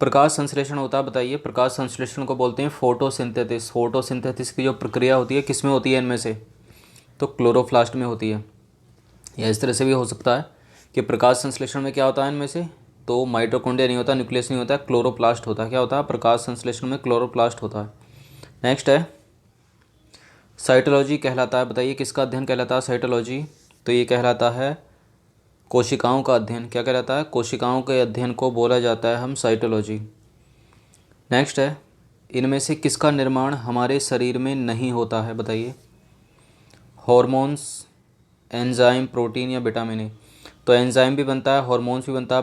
प्रकाश संश्लेषण होता है, बताइए। प्रकाश संश्लेषण को बोलते हैं फोटोसिंथेसिस। फोटोसिंथेसिस की जो प्रक्रिया होती है किस में होती है इनमें से? तो क्लोरोप्लास्ट में होती है। या इस तरह से भी हो सकता है कि प्रकाश संश्लेषण में क्या होता है इनमें से, तो माइटोकॉन्ड्रिया नहीं होता, न्यूक्लियस नहीं होता, क्लोरोप्लास्ट होता है। क्या होता है? प्रकाश संश्लेषण में क्लोरोप्लास्ट होता है। नेक्स्ट है साइटोलॉजी कहलाता है, बताइए किसका अध्ययन कहलाता है साइटोलॉजी? तो ये कहलाता है कोशिकाओं का अध्ययन। क्या कहलाता है? कोशिकाओं के अध्ययन को बोला जाता है हम साइटोलॉजी। नेक्स्ट है इनमें से किसका निर्माण हमारे शरीर में नहीं होता है, बताइए। हॉर्मोन्स, एंजाइम, प्रोटीन या विटामिन ए? तो एंजाइम भी बनता है, हॉर्मोन्स भी बनता है,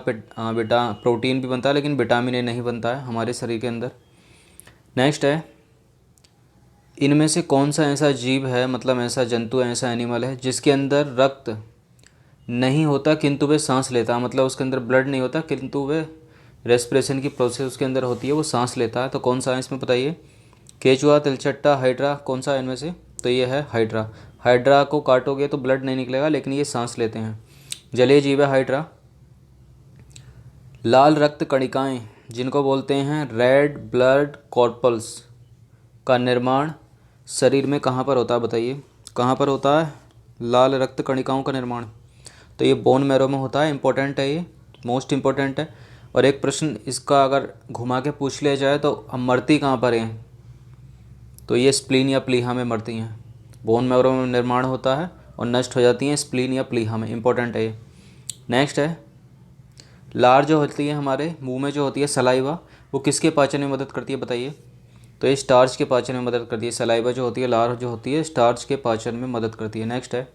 प्रोटीन भी बनता है, लेकिन विटामिन ए नहीं बनता है हमारे शरीर के अंदर। नेक्स्ट है इनमें से कौन सा ऐसा जीव है, मतलब ऐसा जंतु, ऐसा एनिमल है जिसके अंदर रक्त नहीं होता किंतु वह सांस लेता है, मतलब उसके अंदर ब्लड नहीं होता किंतु वह रेस्पिरेशन की प्रोसेस उसके अंदर होती है, वो सांस लेता है। तो कौन सा है इसमें, बताइए। केचुआ, तिलचट्टा, हाइड्रा, कौन सा है इनमें से? तो ये है हाइड्रा। हाइड्रा को काटोगे तो ब्लड नहीं निकलेगा, लेकिन ये सांस लेते हैं। जलीय जीव है हाइड्रा। लाल रक्त कणिकाएं जिनको बोलते हैं रेड ब्लड कॉर्पल्स का निर्माण शरीर में कहाँ पर होता है, बताइए। कहाँ पर होता है लाल रक्त कणिकाओं का निर्माण? तो ये बोन मैरो में होता है। इंपॉर्टेंट है, ये मोस्ट इंपॉर्टेंट है। और एक प्रश्न इसका अगर घुमा के पूछ लिया जाए तो हम मरती कहाँ पर हैं, तो ये स्प्लीन या प्लीहा में मरती हैं। बोन मैरो में निर्माण होता है और नष्ट हो जाती हैं स्प्लीन या प्लीहा में। इंपॉर्टेंट है ये। नेक्स्ट है लार जो होती है हमारे मुंह में जो होती है सलाइवा, वो किसके पाचन में मदद करती है, बताइए। तो ये स्टार्च के पाचन में मदद करती है। सलाइवा जो होती है, लार जो होती है, स्टार्च के पाचन में मदद करती है। नेक्स्ट है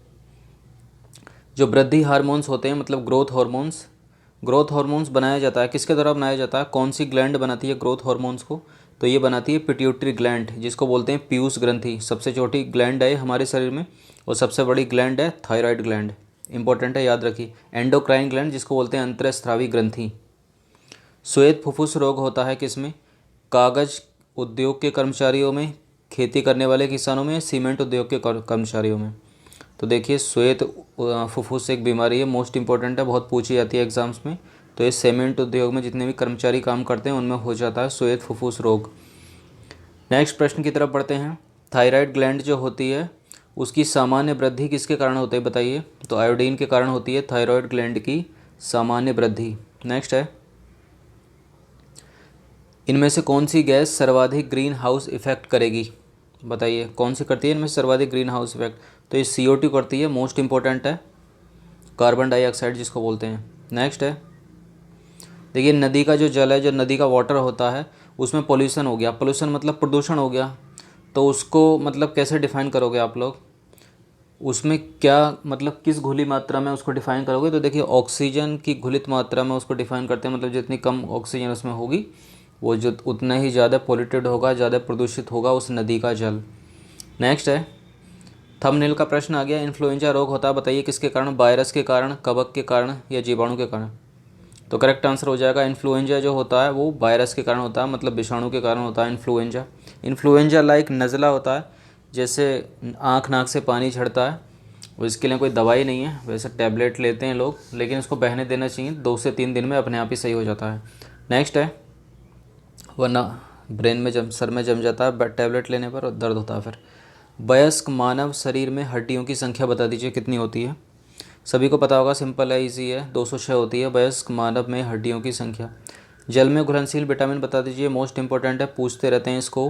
जो वृद्धि हार्मोन्स होते हैं, मतलब ग्रोथ हार्मोन्स। ग्रोथ हार्मोन्स बनाया जाता है किसके द्वारा बनाया जाता है? कौन सी ग्लैंड बनाती है ग्रोथ हार्मोन्स को? तो ये बनाती है पिट्यूटरी ग्लैंड, जिसको बोलते हैं पीयूष ग्रंथि। सबसे छोटी ग्लैंड है हमारे शरीर में, और सबसे बड़ी ग्लैंड है थायराइड ग्लैंड। इंपॉर्टेंट है, याद रखिए। एंडोक्राइन ग्लैंड जिसको बोलते हैं अंतरस्रावी ग्रंथि। श्वेत फुफ्फुस रोग होता है किसमें? कागज उद्योग के कर्मचारियों में, खेती करने वाले किसानों में, सीमेंट उद्योग के कर्मचारियों में। तो देखिए श्वेत फुफ्फुस एक बीमारी है, मोस्ट इंपॉर्टेंट है, बहुत पूछी जाती है एग्जाम्स में। तो ये सीमेंट उद्योग में जितने भी कर्मचारी काम करते हैं उनमें हो जाता है श्वेत फुफ्फुस रोग। नेक्स्ट प्रश्न की तरफ बढ़ते हैं। थायराइड ग्लैंड जो होती है उसकी सामान्य वृद्धि किसके कारण होती है, बताइए। तो आयोडीन के कारण होती है थायराइड ग्लैंड की सामान्य वृद्धि। नेक्स्ट है इनमें से कौन सी गैस सर्वाधिक ग्रीन हाउस इफेक्ट करेगी, बताइए। कौन सी करती है इनमें से सर्वाधिक ग्रीन हाउस इफेक्ट? तो ये CO2 करती है, मोस्ट इंपॉर्टेंट है, कार्बन डाइऑक्साइड जिसको बोलते हैं। नेक्स्ट है देखिए नदी का जो जल है, जो नदी का वाटर होता है, उसमें पोल्यूशन हो गया। पोल्यूशन मतलब प्रदूषण हो गया, तो उसको मतलब कैसे डिफाइन करोगे आप लोग? उसमें क्या मतलब किस घुली मात्रा में उसको डिफाइन करोगे? तो देखिए ऑक्सीजन की घुलित मात्रा में उसको डिफाइन करते हैं, मतलब जितनी कम ऑक्सीजन उसमें होगी वो जो उतना ही ज़्यादा पोल्यूटेड होगा, ज़्यादा प्रदूषित होगा उस नदी का जल। नेक्स्ट है थंबनेल का प्रश्न आ गया, इन्फ्लुएंजा रोग होता है, बताइए किसके कारण? वायरस के कारण, कवक के कारण या जीवाणु के कारण? तो करेक्ट आंसर हो जाएगा इन्फ्लुएंजा जो होता है वो वायरस के कारण होता है, मतलब विषाणु के कारण होता है इन्फ्लुएंजा। इन्फ्लुएंजा लाइक नज़ला होता है, जैसे आँख नाक से पानी झड़ता है, और इसके लिए कोई दवाई नहीं है, वैसे टैबलेट लेते हैं लोग, लेकिन उसको बहने देना चाहिए, 2 से 3 दिन में अपने आप ही सही हो जाता है। नेक्स्ट है वरना ब्रेन में सर में जम जाता है टैबलेट लेने पर और दर्द होता है फिर। वयस्क मानव शरीर में हड्डियों की संख्या बता दीजिए कितनी होती है? सभी को पता होगा, सिंपल है, इजी है, 206 होती है वयस्क मानव में हड्डियों की संख्या। जल में घुलनशील विटामिन बता दीजिए, मोस्ट इंपॉर्टेंट है, पूछते रहते हैं इसको।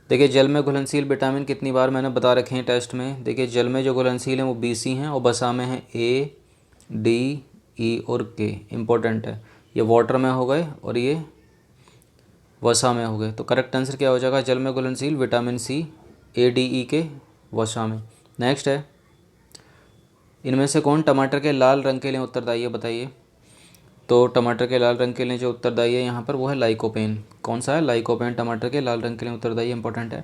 देखिए जल में घुलनशील विटामिन कितनी बार मैंने बता रखे हैं टेस्ट में। देखिए जल में जो घुलनशील हैं वो BC हैं, और बसा में है A, D, E और K। इंपॉर्टेंट है, ये वाटर में हो गए और ये वसा में हो गए। तो करेक्ट आंसर क्या हो जाएगा? जल में घुलनशील vitamin C, A, D, E के वसा में। नेक्स्ट है इनमें से कौन टमाटर के लाल रंग के लिए उत्तरदायी है, बताइए। तो टमाटर के लाल रंग के लिए जो उत्तरदायी है यहाँ पर वो है लाइकोपेन। कौन सा है? लाइकोपेन टमाटर के लाल रंग के लिए उत्तरदायी, इंपॉर्टेंट है।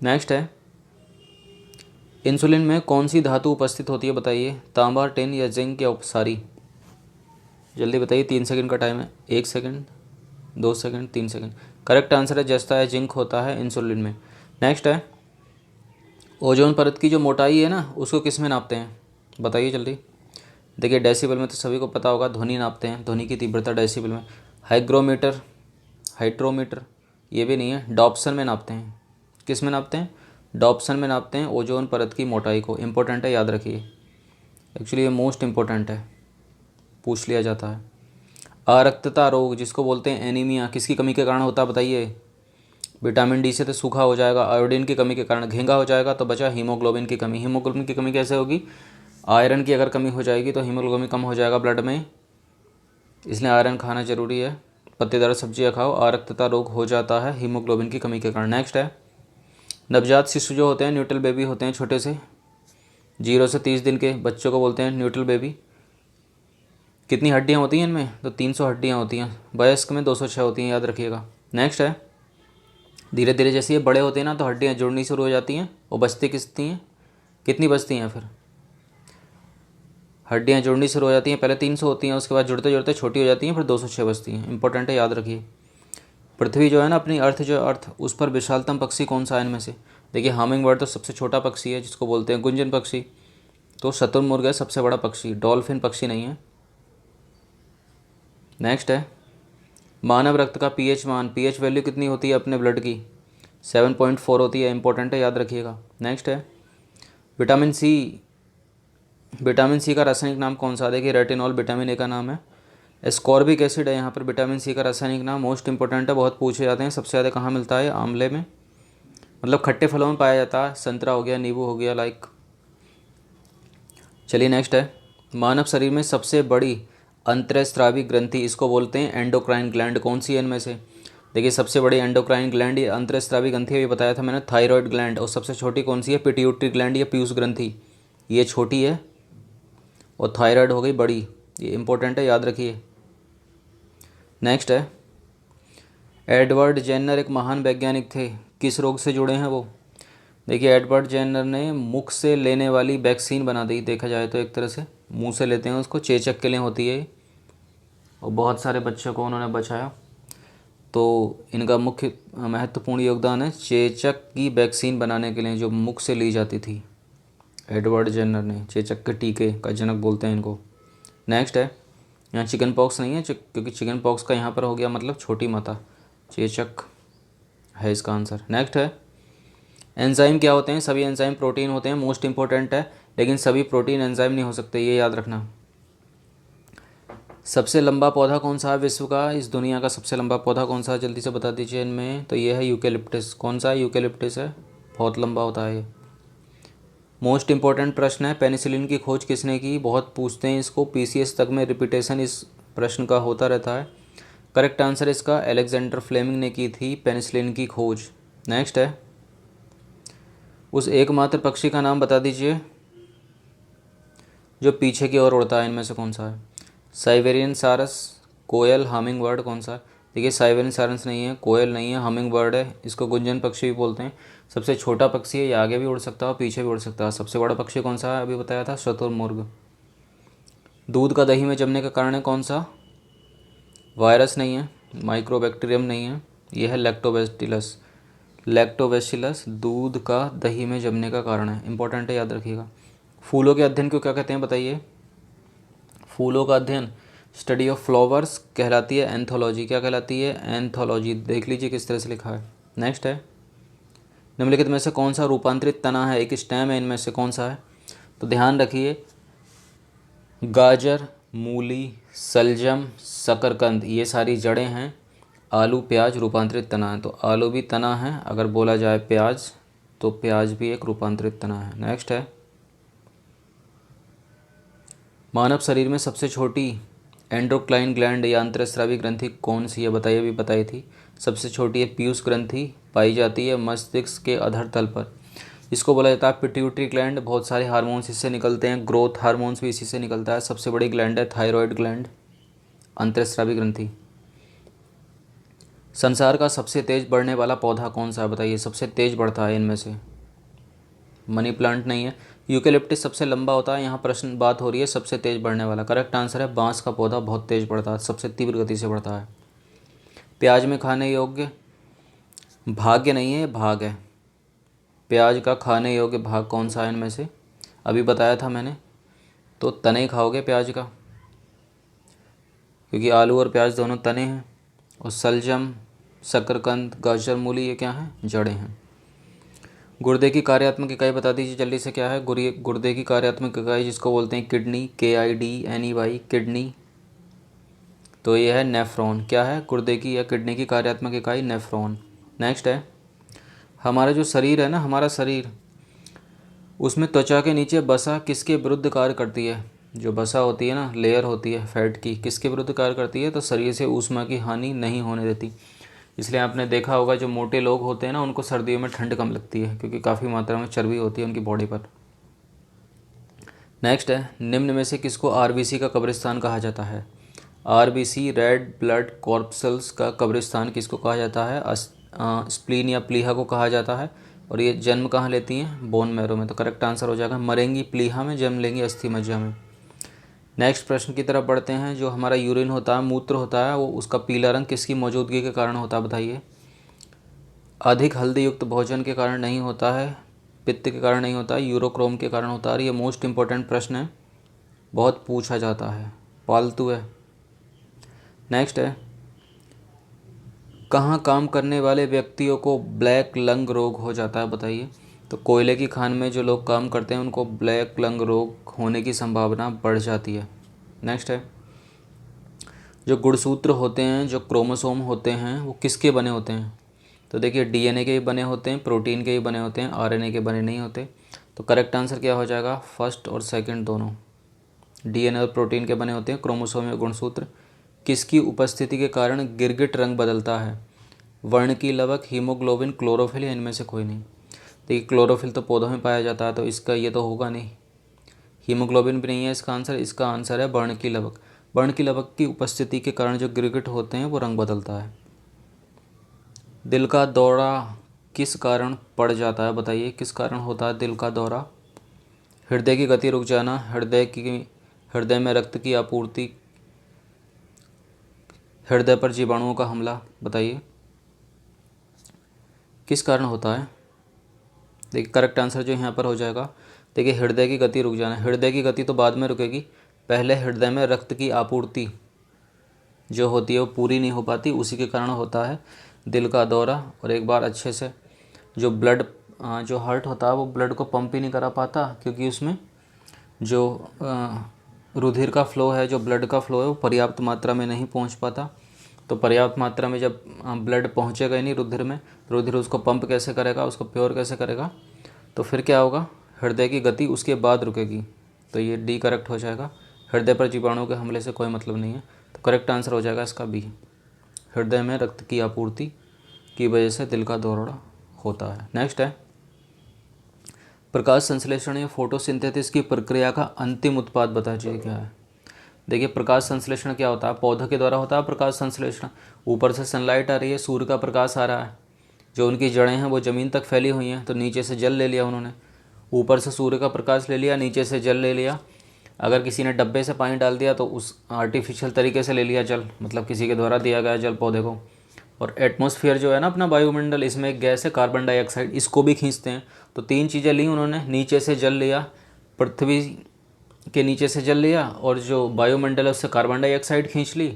नेक्स्ट है इंसुलिन में कौन सी धातु उपस्थित होती है, बताइए। तांबा, टिन या जिंक या उपसारी? जल्दी बताइए, 3 सेकंड का टाइम है। 1 second, 2 second, 3 second. Correct answer है जस्ता है, जिंक होता है इंसुलिन में। नेक्स्ट है ओजोन परत की जो मोटाई है ना उसको किस में नापते हैं, बताइए जल्दी। देखिए डेसिबल में तो सभी को पता होगा, ध्वनि नापते हैं, ध्वनि की तीव्रता डेसिबल में। हाइग्रोमीटर हाइड्रोमीटर, ये भी नहीं है। डॉप्सन में नापते हैं, किस में नापते हैं? डॉप्सन में नापते हैं ओजोन परत की मोटाई को। इंपॉर्टेंट है, याद रखिए। एक्चुअली ये मोस्ट इम्पोर्टेंट है, पूछ लिया जाता है। अरक्तता रोग जिसको बोलते हैं एनीमिया, किसकी कमी के कारण होता है बताइए? विटामिन डी से तो सूखा हो जाएगा, आयोडीन की कमी के कारण घेंगा हो जाएगा, तो बचा हीमोग्लोबिन की कमी। हीमोग्लोबिन की कमी कैसे होगी? आयरन की अगर कमी हो जाएगी तो हीमोग्लोबिन कम हो जाएगा ब्लड में, इसलिए आयरन खाना जरूरी है। पत्तेदार सब्जियां खाओ, अरक्तता रोग हो जाता है हीमोग्लोबिन की कमी के कारण। नेक्स्ट है, नवजात शिशु जो होते हैं, न्यूटल बेबी होते हैं, छोटे से 0 से 30 दिन के बच्चों को बोलते हैं न्यूटल बेबी। कितनी हड्डियाँ होती हैं इनमें? तो 300 हड्डियाँ होती हैं। वयस्क में 206 होती हैं, याद रखिएगा। नेक्स्ट है, धीरे धीरे जैसे ये बड़े होते हैं ना तो हड्डियाँ जुड़नी शुरू हो जाती हैं और बचती कितनी हैं? कितनी बचती हैं फिर? हड्डियाँ जुड़नी शुरू हो जाती हैं, पहले 300 होती हैं, उसके बाद जुड़ते जुड़ते छोटी हो जाती हैं, फिर 206 बचती हैं। इंपॉर्टेंट है, याद रखिए। पृथ्वी जो है ना अपनी अर्थ, जो अर्थ उस पर विशालतम पक्षी कौन सा है इनमें से? देखिए, हामिंग बर्ड तो सबसे छोटा पक्षी है जिसको बोलते हैं गुंजन पक्षी। तो शुतुरमुर्ग है सबसे बड़ा पक्षी, डॉल्फिन पक्षी नहीं है। नेक्स्ट है, मानव रक्त का पीएच मान, पीएच वैल्यू कितनी होती है अपने ब्लड की? 7.4 होती है। इंपॉर्टेंट है, याद रखिएगा। नेक्स्ट है, विटामिन सी, विटामिन सी का रासायनिक नाम कौन सा? देखिए, रेटिनॉल विटामिन ए का नाम है। एस्कॉर्बिक एसिड है यहाँ पर विटामिन सी का रासायनिक नाम। मोस्ट इंपॉर्टेंट है, बहुत पूछे जाते हैं। सबसे ज़्यादा कहाँ मिलता है? आंवले में, मतलब खट्टे फलों में पाया जाता है। संतरा हो गया, नींबू हो गया, लाइक। चलिए नेक्स्ट है, मानव शरीर में सबसे बड़ी अंतःस्रावी ग्रंथि, इसको बोलते हैं एंडोक्राइन ग्लैंड। कौन सी है इनमें से? देखिए, सबसे बड़ी एंडोक्राइन ग्लैंड या अंतःस्रावी ग्रंथि अभी बताया था मैंने, थायराइड ग्लैंड। और सबसे छोटी कौन सी है? पिट्यूटरी ग्लैंड या पीयूष ग्रंथि। ये छोटी है और थायराइड हो गई बड़ी। ये इंपॉर्टेंट है, याद रखिए। नेक्स्ट है, एडवर्ड जेनर एक महान वैज्ञानिक थे, किस रोग से जुड़े हैं वो? देखिए, एडवर्ड जेनर ने मुख से लेने वाली वैक्सीन बना दी। देखा जाए तो एक तरह से मुंह से लेते हैं उसको, चेचक के लिए होती है और बहुत सारे बच्चों को उन्होंने बचाया। तो इनका मुख्य महत्वपूर्ण योगदान है चेचक की वैक्सीन बनाने के लिए जो मुख से ली जाती थी। एडवर्ड जेनर ने चेचक के टीके का जनक बोलते हैं इनको। नेक्स्ट है, यहाँ चिकन पॉक्स नहीं है क्योंकि चिकन पॉक्स का यहाँ पर हो गया मतलब छोटी माता, चेचक है इसका आंसर। नेक्स्ट है, एंजाइम क्या होते हैं? सभी एंजाइम प्रोटीन होते हैं। मोस्ट इंपॉर्टेंट है, लेकिन सभी प्रोटीन एंजाइम नहीं हो सकते, ये याद रखना। सबसे लंबा पौधा कौन सा है विश्व का? इस दुनिया का सबसे लंबा पौधा कौन सा है? जल्दी से बता दीजिए इनमें। तो ये है यूकेलिप्टस। कौन सा है? यूकेलिप्टस है, बहुत लंबा होता है ये। मोस्ट इंपॉर्टेंट प्रश्न है, पेनिसिलिन की खोज किसने की? बहुत पूछते हैं इसको, पीसीएस तक में रिपीटेशन इस प्रश्न का होता रहता है। करेक्ट आंसर इसका अलेक्जेंडर फ्लेमिंग ने की थी पेनिसिलिन की खोज। नेक्स्ट है, उस एकमात्र पक्षी का नाम बता दीजिए जो पीछे की ओर उड़ता है। इनमें से कौन सा है? साइबेरियन सारस, कोयल, हमिंग बर्ड, कौन सा है? देखिए, साइबेरियन सारस नहीं है, कोयल नहीं है, हमिंग बर्ड है। इसको गुंजन पक्षी भी बोलते हैं। सबसे छोटा पक्षी है, ये आगे भी उड़ सकता है, पीछे भी उड़ सकता है। सबसे बड़ा पक्षी कौन सा है? अभी बताया था, शुतुरमुर्ग। दूध का दही में जमने का कारण है कौन सा? वायरस नहीं है, माइक्रोबैक्टीरियम नहीं है, यह है लैक्टोबैसिलस। लैक्टोबैसिलस दूध का दही में जमने का कारण है। इंपॉर्टेंट है, याद रखिएगा। फूलों के अध्ययन को क्या कहते हैं बताइए? फूलों का अध्ययन स्टडी ऑफ फ्लावर्स कहलाती है। एंथोलॉजी क्या कहलाती है? एंथोलॉजी। देख लीजिए किस तरह से लिखा है। नेक्स्ट है, निम्नलिखित में से कौन सा रूपांतरित तना है? एक स्टेम है, इनमें से कौन सा है? तो ध्यान रखिए, गाजर, मूली, सलजम, शकरकंद, ये सारी जड़ें हैं। आलू, प्याज रूपांतरित तना है, तो आलू भी तना है। अगर बोला जाए प्याज, तो प्याज भी एक रूपांतरित तना है। नेक्स्ट है, मानव शरीर में सबसे छोटी एंडोक्राइन ग्लैंड या अंतःस्रावी ग्रंथि कौन सी है? बताइए, भी बताई थी। सबसे छोटी है पीयूष ग्रंथि, पाई जाती है मस्तिष्क के अधर तल पर। इसको बोला जाता है पिट्यूटरी ग्लैंड। बहुत सारे हार्मोन्स इससे निकलते हैं, ग्रोथ हार्मोन्स भी इसी से निकलता है। सबसे बड़ी ग्लैंड है थायराइड ग्लैंड, अंतःस्रावी ग्रंथि। संसार का सबसे तेज बढ़ने वाला पौधा कौन सा है? बताइए, सबसे तेज बढ़ता है इनमें से। मनी प्लांट नहीं है। यूकेलिप्टस सबसे लंबा होता है। यहाँ प्रश्न बात हो रही है सबसे तेज बढ़ने वाला। करेक्ट आंसर है बांस का पौधा बहुत तेज बढ़ता है, सबसे तीव्र गति से बढ़ता है। प्याज में खाने योग्य भाग्य नहीं है, भाग है। प्याज का खाने योग्य भाग कौन सा है इनमें से? अभी बताया था मैंने। तो तने ही खाओगे प्याज का, क्योंकि आलू और प्याज दोनों तने हैं। और सलजम, शकरकंद, गाजर, मूली, ये क्या है? जड़ें हैं। गुर्दे की कार्यात्मक इकाई बता दीजिए जल्दी से, क्या है गुर्दे की कार्यात्मक इकाई, जिसको बोलते हैं किडनी, KIDNEY, किडनी। तो ये है नेफ्रॉन। क्या है? गुर्दे की या किडनी की कार्यात्मक इकाई नेफ्रॉन। नेक्स्ट है, हमारा जो शरीर है ना, हमारा शरीर, उसमें त्वचा के नीचे बसा किसके विरुद्ध कार्य करती है? जो बसा होती है ना, लेयर होती है फैट की, किसके विरुद्ध कार्य करती है? तो शरीर से ऊष्मा की हानि नहीं होने देती। इसलिए आपने देखा होगा जो मोटे लोग होते हैं ना, उनको सर्दियों में ठंड कम लगती है, क्योंकि काफ़ी मात्रा में चर्बी होती है उनकी बॉडी पर। नेक्स्ट है, निम्न में से किसको RBC का कब्रिस्तान कहा जाता है? RBC, रेड ब्लड कॉर्पसल्स का कब्रिस्तान किसको कहा जाता है? स्प्लीन या प्लीहा को कहा जाता है। और ये जन्म कहाँ लेती हैं? बोन मैरो में। तो करेक्ट आंसर हो जाएगा, मरेंगी प्लीहा में, जन्म लेंगी अस्थि मज्जा में। नेक्स्ट प्रश्न की तरफ बढ़ते हैं। जो हमारा यूरिन होता है, मूत्र होता है, वो उसका पीला रंग किसकी मौजूदगी के कारण होता है? बताइए। अधिक हल्दी युक्त भोजन के कारण नहीं होता है, पित्त के कारण नहीं होता है, यूरोक्रोम के कारण होता है। और ये मोस्ट इंपॉर्टेंट प्रश्न है, बहुत पूछा जाता है, पालतू है। नेक्स्ट है, कहाँ काम करने वाले व्यक्तियों को ब्लैक लंग रोग हो जाता है? बताइए। तो कोयले की खान में जो लोग काम करते हैं उनको ब्लैक लंग रोग होने की संभावना बढ़ जाती है। नेक्स्ट है, जो गुणसूत्र होते हैं, जो क्रोमोसोम होते हैं, वो किसके बने होते हैं? तो देखिए, DNA के ही बने होते हैं, प्रोटीन के ही बने होते हैं, RNA के बने नहीं होते। तो करेक्ट आंसर क्या हो जाएगा? फर्स्ट और सेकंड दोनों। DNA और प्रोटीन के बने होते हैं क्रोमोसोम या गुणसूत्र। किसकी उपस्थिति के कारण गिरगिट रंग बदलता है? वर्ण की लवक, हीमोग्लोबिन, क्लोरोफिल, या इनमें से कोई नहीं? देखिए, क्लोरोफिल तो पौधों में पाया जाता है, तो इसका ये तो होगा नहीं। हीमोग्लोबिन भी नहीं है इसका आंसर। इसका आंसर है वर्ण की लवक। वर्ण की लवक की उपस्थिति के कारण जो गिरगिट होते हैं वो रंग बदलता है। दिल का दौरा किस कारण पड़ जाता है? बताइए, किस कारण होता है दिल का दौरा? हृदय की गति रुक जाना, हृदय में रक्त की आपूर्ति, हृदय पर जीवाणुओं का हमला। बताइए किस कारण होता है? देखिए, करेक्ट आंसर जो यहाँ पर हो जाएगा, देखिए, हृदय की गति रुक जाना। हृदय की गति तो बाद में रुकेगी, पहले हृदय में रक्त की आपूर्ति जो होती है वो पूरी नहीं हो पाती, उसी के कारण होता है दिल का दौरा। और एक बार अच्छे से जो ब्लड, जो हार्ट होता है वो ब्लड को पंप ही नहीं करा पाता, क्योंकि उसमें जो रुधिर का फ्लो है, जो ब्लड का फ्लो है, वो पर्याप्त मात्रा में नहीं पहुंच पाता। तो पर्याप्त मात्रा में जब ब्लड पहुंचेगा ही नहीं रुधिर में, रुधिर उसको पंप कैसे करेगा, उसको प्योर कैसे करेगा? तो फिर क्या होगा? हृदय की गति उसके बाद रुकेगी। तो ये डी करेक्ट हो जाएगा। हृदय पर जीवाणुओं के हमले से कोई मतलब नहीं है। तो करेक्ट आंसर हो जाएगा इसका बी। हृदय में रक्त की आपूर्ति की वजह से दिल का दौरा होता है। नेक्स्ट है, प्रकाश संश्लेषण या फोटोसिंथेसिस की प्रक्रिया का अंतिम उत्पाद बताइए क्या है? देखिए, प्रकाश संश्लेषण क्या होता है? पौधों के द्वारा होता है प्रकाश संश्लेषण। ऊपर से सनलाइट आ रही है, सूर्य का प्रकाश आ रहा है, जो उनकी जड़ें हैं वो ज़मीन तक फैली हुई हैं, तो नीचे से जल ले लिया उन्होंने, ऊपर से सूर्य का प्रकाश ले लिया, नीचे से जल ले लिया। अगर किसी ने डब्बे से पानी डाल दिया तो उस आर्टिफिशियल तरीके से ले लिया जल, मतलब किसी के द्वारा दिया गया जल पौधे को। और एटमॉस्फेयर जो है ना अपना वायुमंडल, इसमें एक गैस है कार्बन डाइऑक्साइड, इसको भी खींचते हैं। तो तीन चीज़ें ली उन्होंने, नीचे से जल लिया, पृथ्वी के नीचे से जल लिया, और जो वायुमंडल है उससे कार्बन डाइऑक्साइड खींच ली,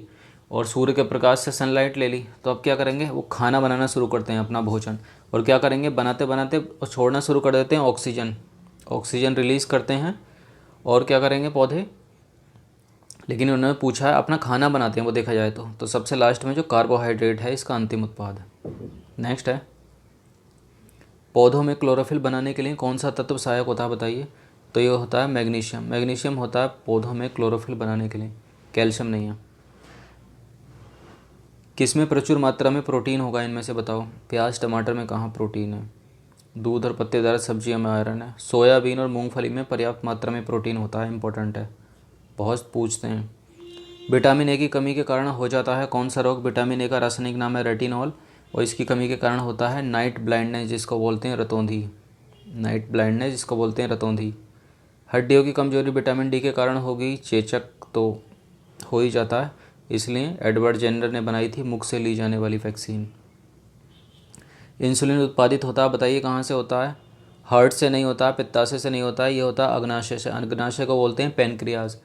और सूर्य के प्रकाश से सनलाइट ले ली। तो अब क्या करेंगे? वो खाना बनाना शुरू करते हैं, अपना भोजन। और क्या करेंगे? बनाते बनाते छोड़ना शुरू कर देते हैं ऑक्सीजन, ऑक्सीजन रिलीज़ करते हैं। और क्या करेंगे पौधे? लेकिन उन्होंने पूछा है अपना खाना बनाते हैं वो, देखा जाए तो सबसे लास्ट में जो कार्बोहाइड्रेट है इसका अंतिम उत्पाद है। नेक्स्ट है, पौधों में क्लोरोफिल बनाने के लिए कौन सा तत्व सहायक होता है? बताइए। तो ये होता है मैग्नीशियम। मैग्नीशियम होता है पौधों में क्लोरोफिल बनाने के लिए, कैल्शियम नहीं है। किसमें प्रचुर मात्रा में प्रोटीन होगा इनमें से? बताओ। प्याज टमाटर में कहाँ प्रोटीन है? दूध और पत्तेदार सब्जियों में आयरन है। सोयाबीन और मूंगफली में पर्याप्त मात्रा में प्रोटीन होता है, इंपॉर्टेंट है, बहुत पूछते हैं। विटामिन ए की कमी के कारण हो जाता है कौन सा रोग? विटामिन ए का रासायनिक नाम है रेटिनॉल, और इसकी कमी के कारण होता है नाइट ब्लाइंडनेस, जिसको बोलते हैं रतौंधी। नाइट ब्लाइंडनेस जिसको बोलते हैं रतौंधी। हड्डियों की कमजोरी विटामिन डी के कारण होगी, चेचक तो हो ही जाता है, इसलिए एडवर्ड जेनर ने बनाई थी मुख से ली जाने वाली वैक्सीन। इंसुलिन उत्पादित होता है, बताइए कहाँ से होता है? हार्ट से नहीं होता, पित्ताशय से नहीं होता, ये होता है अग्नाशय से। अग्नाशय को बोलते हैं पेनक्रियाज।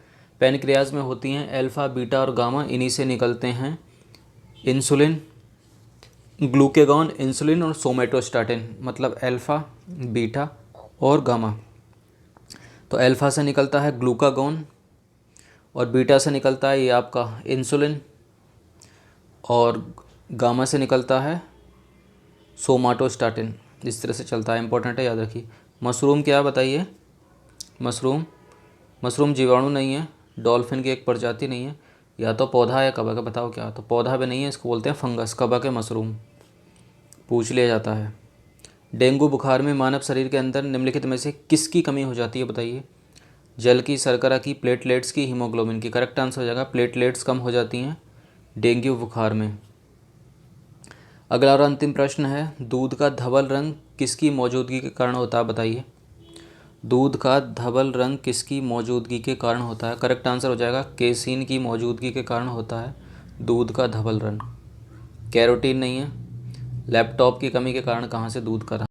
पेनक्रियाज में होती हैं अल्फा बीटा और गामा, इन्हीं से निकलते हैं इंसुलिन, ग्लूकेगॉन, इंसुलिन और सोमेटोस्टाटिन, मतलब अल्फ़ा, बीटा और गामा। तो अल्फ़ा से निकलता है ग्लूकागॉन और बीटा से निकलता है ये आपका इंसुलिन और गामा से निकलता है सोमाटोस्टाटिन। इस तरह से चलता है, इंपॉर्टेंट है, याद रखिए। मशरूम क्या बताइए? मशरूम, मशरूम जीवाणु नहीं है, डॉल्फिन की एक प्रजाति नहीं है, या तो पौधा है या कवक है, बताओ क्या? तो पौधा भी नहीं है, इसको बोलते हैं फंगस, कवक है मशरूम, पूछ लिया जाता है। डेंगू बुखार में मानव शरीर के अंदर निम्नलिखित में से किसकी कमी हो जाती है बताइए? जल की, शर्करा की, प्लेटलेट्स की, हीमोग्लोबिन की। करेक्ट आंसर हो जाएगा प्लेटलेट्स कम हो जाती हैं डेंगू बुखार में। अगला और अंतिम प्रश्न है, दूध का धवल रंग किसकी मौजूदगी के कारण होता है बताइए? दूध का धवल रंग किसकी मौजूदगी के कारण होता है? करेक्ट आंसर हो जाएगा केसीन की मौजूदगी के कारण होता है दूध का धवल रंग। कैरोटीन नहीं है। लैपटॉप की कमी के कारण कहाँ से दूध का